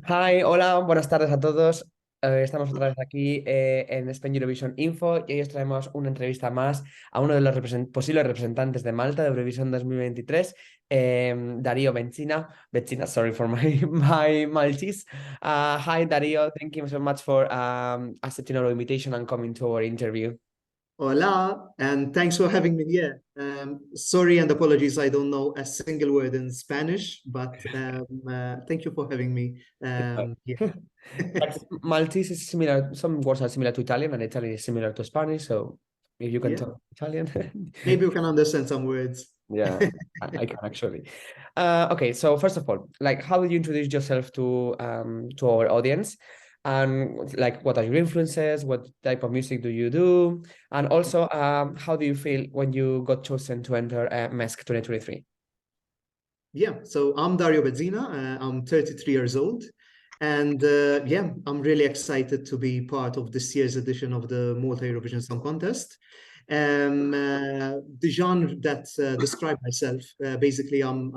Hi, hola, buenas tardes a todos. Estamos otra vez aquí en Spain Eurovision Info y hoy os traemos una entrevista más a uno de los posibles representantes de Malta de Eurovisión 2023, Dario Bezzina. Bezzina, sorry for my, my Maltese. Hi, Dario. Thank you so much for accepting our invitation and coming to our interview. Hola, and thanks for having me here. Sorry and apologies, I don't know a single word in Spanish, but thank you for having me here. Like, Maltese is similar, some words are similar to Italian, and Italian is similar to Spanish. So if you can Yeah, talk Italian. maybe we can understand some words. Yeah, I can actually. Okay, so first of all, like, how do you introduce yourself to our audience, and like, what are your influences? What type of music do you do? And also, how do you feel when you got chosen to enter MESC 2023? Yeah, so I'm Dario Bezzina. I'm 33 years old. And yeah, I'm really excited to be part of this year's edition of the Malta Eurovision Song Contest. The genre that describe myself, basically, I'm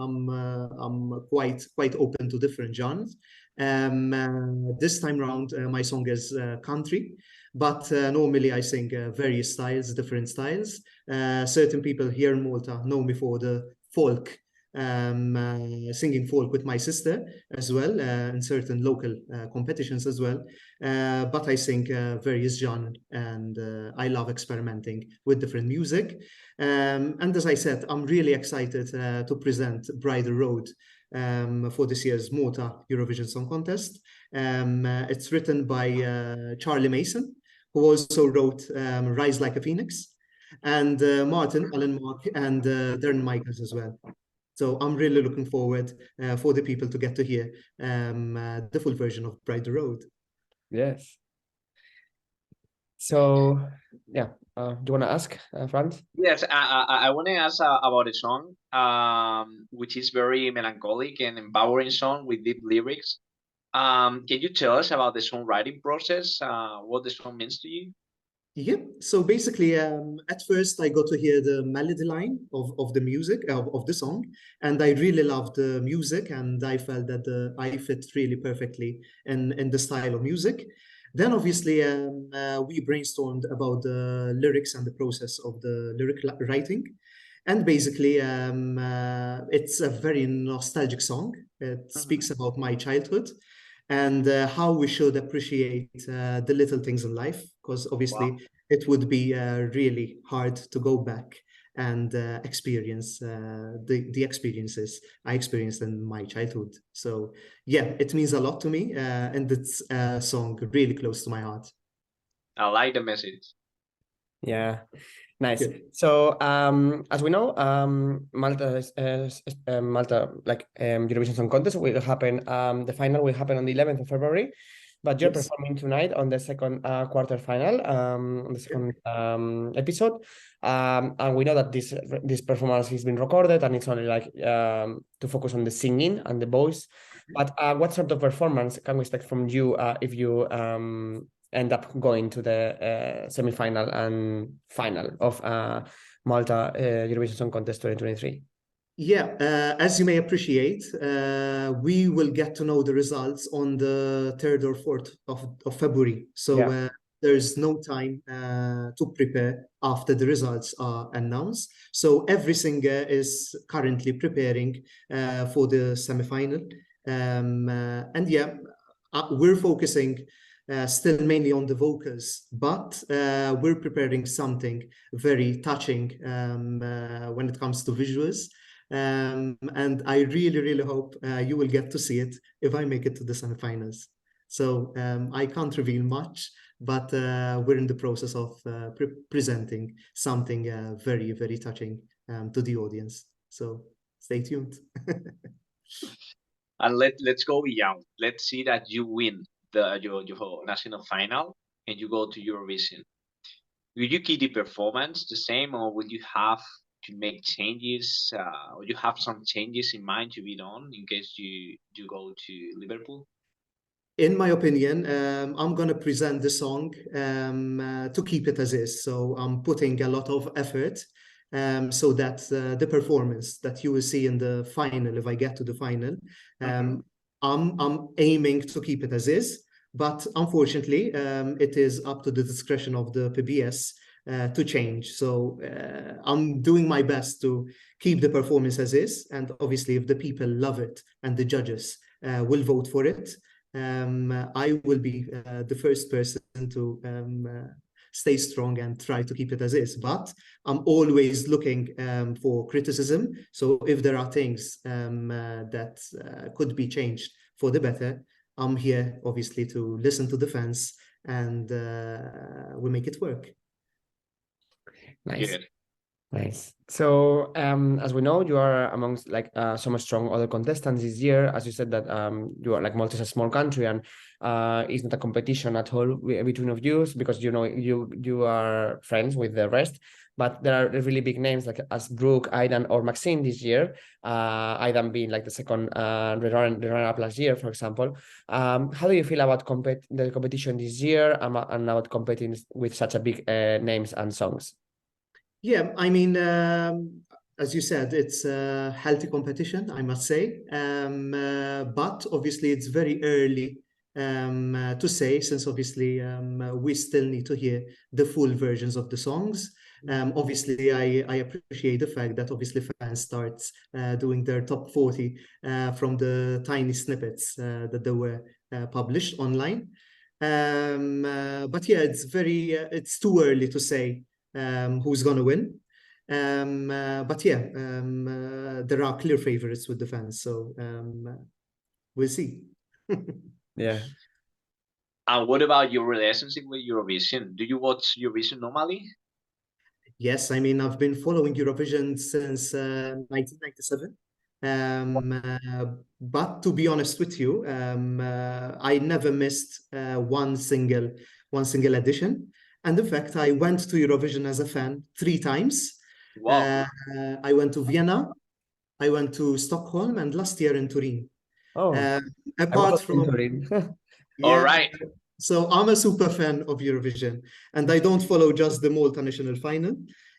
quite open to different genres. This time around, my song is country, but normally I sing various styles, different styles. Certain people here in Malta know me for the folk, singing folk with my sister as well, in certain local competitions as well. But I sing various genres, and I love experimenting with different music. And as I said, I'm really excited to present Bridal Road for this year's Malta Eurovision Song Contest. It's written by Charlie Mason, who also wrote Rise Like a Phoenix, and Martin, Alan Mark, and Darren Michaels as well. So I'm really looking forward for the people to get to hear the full version of Bride the Road. Yes. So, yeah, do you want to ask, Franz? Yes, I want to ask about a song, which is very melancholic and empowering song with deep lyrics. Can you tell us about the songwriting process? What the song means to you? Yeah, so basically, at first I got to hear the melody line of the music of the song, and I really loved the music, and I felt that I fit really perfectly in the style of music. Then obviously we brainstormed about the lyrics and the process of the lyric writing, and basically it's a very nostalgic song. It speaks about my childhood and how we should appreciate the little things in life, because obviously Wow. it would be really hard to go back and experience the experiences I experienced in my childhood. So yeah, it means a lot to me, and it's a song really close to my heart. I like the message. Yeah, nice. Good. So, as we know, Malta, like, Eurovision Song Contest will happen. The final will happen on the 11th of February, but you're Yes. performing tonight on the second quarter final, on the second episode. And we know that this performance has been recorded, and it's only like to focus on the singing and the voice. But what sort of performance can we expect from you if you end up going to the semi-final and final of Malta Eurovision Song Contest 2023? Yeah, as you may appreciate, we will get to know the results on the 3rd or 4th of February. So Yeah. there's no time to prepare after the results are announced. So every singer is currently preparing for the semi-final. And yeah, we're focusing still mainly on the vocals, but we're preparing something very touching when it comes to visuals. And I really hope you will get to see it if I make it to the semifinals. So I can't reveal much, but we're in the process of presenting something very touching to the audience. So stay tuned. And let's go beyond. Let's see that you win your national final and you go to Eurovision. Will you keep the performance the same, or will you have to make changes? Or you have some changes in mind to be done in case you go to Liverpool? In my opinion, I'm going to present the song to keep it as is. So I'm putting a lot of effort so that the performance that you will see in the final, if I get to the final, I'm aiming to keep it as is, but unfortunately, it is up to the discretion of the PBS to change. So I'm doing my best to keep the performance as is, and obviously, if the people love it and the judges will vote for it, I will be the first person to stay strong and try to keep it as is. But I'm always looking for criticism. So if there are things that could be changed for the better, I'm here obviously to listen to the fans, and we make it work. Nice. Good. Nice. So, as we know, you are amongst like some strong other contestants this year. As you said that you are like Malta is a small country, and it's not a competition at all between of you, because you know you are friends with the rest. But there are really big names like as Brooke, Aidan, or Maxine this year. Aidan being like the second runner-up last year, for example. How do you feel about the competition this year and about competing with such a big names and songs? Yeah, I mean, as you said, it's a healthy competition, I must say. But obviously, it's very early to say, since obviously we still need to hear the full versions of the songs. Obviously, I appreciate the fact that obviously fans start doing their top 40 from the tiny snippets that they were published online. But yeah, it's too early to say who's going to win. But yeah, there are clear favorites with the fans, so we'll see. Yeah. And what about your relationship with Eurovision? Do you watch Eurovision normally? Yes, I mean, I've been following Eurovision since 1997. But to be honest with you, I never missed one single edition. And in fact, I went to Eurovision as a fan 3 times. Wow. I went to Vienna, I went to Stockholm, and last year in Turin. Oh, Apart from All right. So I'm a super fan of Eurovision, and I don't follow just the Malta national final.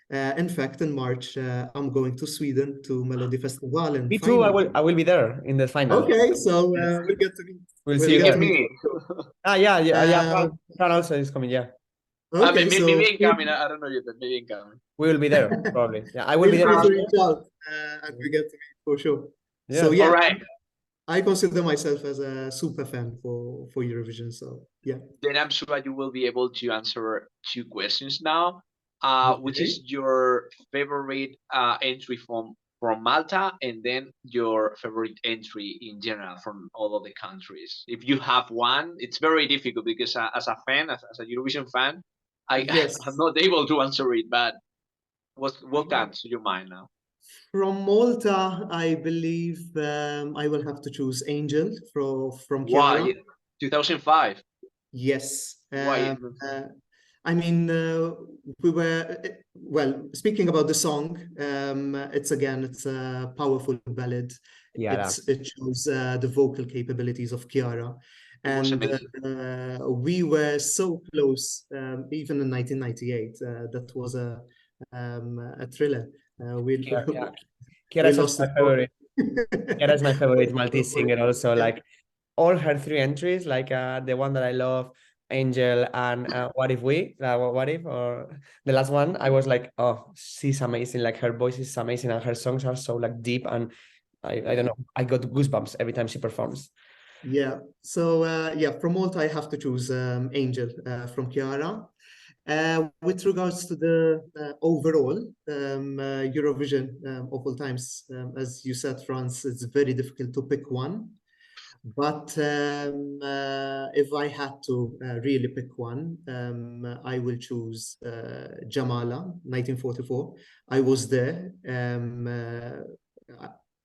In fact, in March, I'm going to Sweden to Melody Festival and Me too. final. I will be there in the final. Okay, so Yes. we'll get to meet. We'll see you get there. to meet. Yeah. Fran also is coming. Yeah, Okay, so maybe in coming. I don't know yet, but maybe in coming. we will be there probably. Yeah, I will feel be there. free to reach out, and we get to meet for sure. Yeah. So yeah, All right. I consider myself as a super fan for Eurovision. So yeah. Then I'm sure you will be able to answer 2 questions now. Which Okay. is your favorite entry from Malta, and then your favorite entry in general from all of the countries? If you have one, it's very difficult because as a fan, as a Eurovision fan, Yes. I'm not able to answer it. But what comes to your mind now? From Malta, I believe I will have to choose Angel from Why? Chiara. 2005. Yes. Why? I mean, we were, well, speaking about the song, it's a powerful ballad. Yeah. It shows the vocal capabilities of Chiara. It was And amazing. we were so close, even in 1998. That was a thriller. Chiara is also Lost my it. favorite. Chiara is my favorite Maltese For it. singer also. Yeah. Like all her 3 entries, like the one that I love, Angel, and What If What If, or the last one, I was like, oh, she's amazing. Like her voice is amazing, and her songs are so like deep, and I don't know, I got goosebumps every time she performs. Yeah. So yeah, from Malta, I have to choose Angel from Chiara. With regards to the overall Eurovision of all times, as you said, France, it's very difficult to pick one. But if I had to really pick one, I will choose Jamala, 1944. I was there.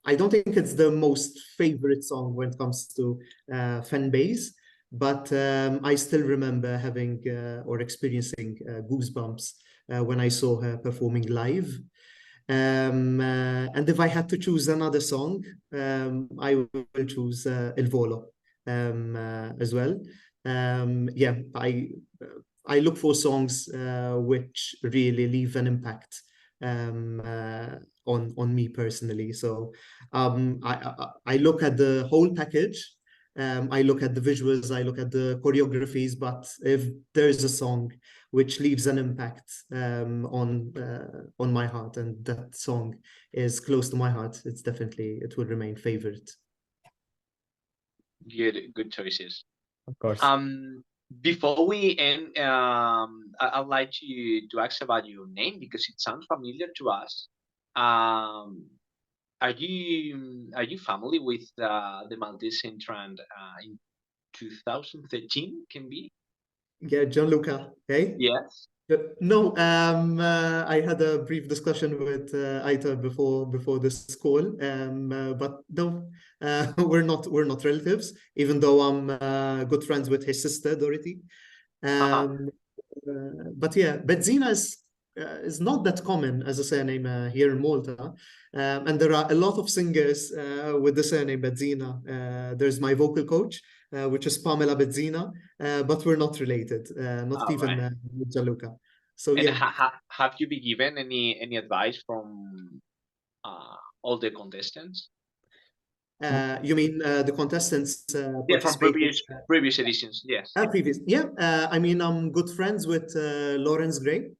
I don't think it's the most favorite song when it comes to fan base, but I still remember having or experiencing goosebumps when I saw her performing live. And if I had to choose another song, I will choose Il Volo as well. Yeah, I look for songs which really leave an impact on me personally. So I look at the whole package, I look at the visuals, I look at the choreographies, but if there's a song which leaves an impact on my heart, and that song is close to my heart, it will remain favorite. Good choices. Of course. Before we end, I'd like to ask about your name because it sounds familiar to us. Are you family with the Maltese entrant in 2013? Can be? Yeah, Gianluca, hey? Yes. No, I had a brief discussion with Aita before this call, but no, we're not relatives, even though I'm good friends with his sister Dorothy. But yeah, Bezzina is not that common as a surname here in Malta, and there are a lot of singers with the surname Bezzina. There's my vocal coach, which is Pamela Bezzina, but we're not related, not even with Gianluca. So and yeah. have you been given any advice from all the contestants? You mean the contestants Yeah, from participating? previous editions, yes. Previous, yeah. I mean, I'm good friends with Lawrence Gray.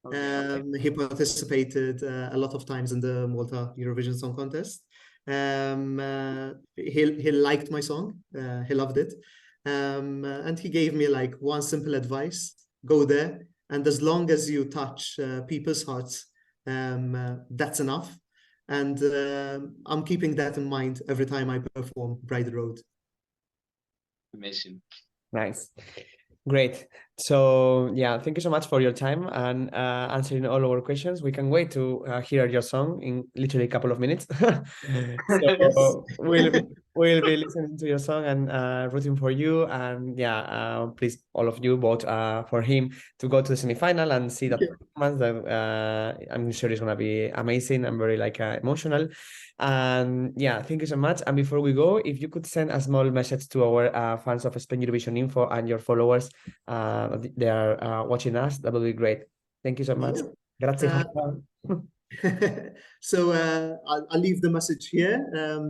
Okay. He participated a lot of times in the Malta Eurovision Song Contest. He liked my song. He loved it. And he gave me like one simple advice: go there, and as long as you touch people's hearts, that's enough. And I'm keeping that in mind every time I perform Bride Road. Amazing. Nice. Great. So yeah, thank you so much for your time and answering all our questions. We can wait to hear your song in literally a couple of minutes. So we'll be listening to your song and rooting for you. And yeah, please, all of you, vote for him to go to the semifinal and see that performance. That I'm sure it's gonna be amazing and very emotional. And yeah, thank you so much. And before we go, if you could send a small message to our fans of Spain Eurovision Info and your followers, they are watching us, that would be great. Thank you so much. Grazie. So I'll leave the message here.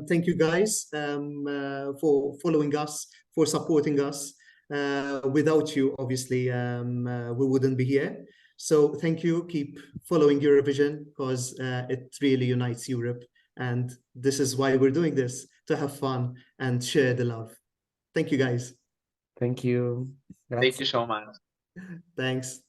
Thank you guys for following us, for supporting us. Without you, obviously, we wouldn't be here. So thank you. Keep following Eurovision because it really unites Europe. And this is why we're doing this, to have fun and share the love. Thank you, guys. Thank you. Thank you so much. Thanks.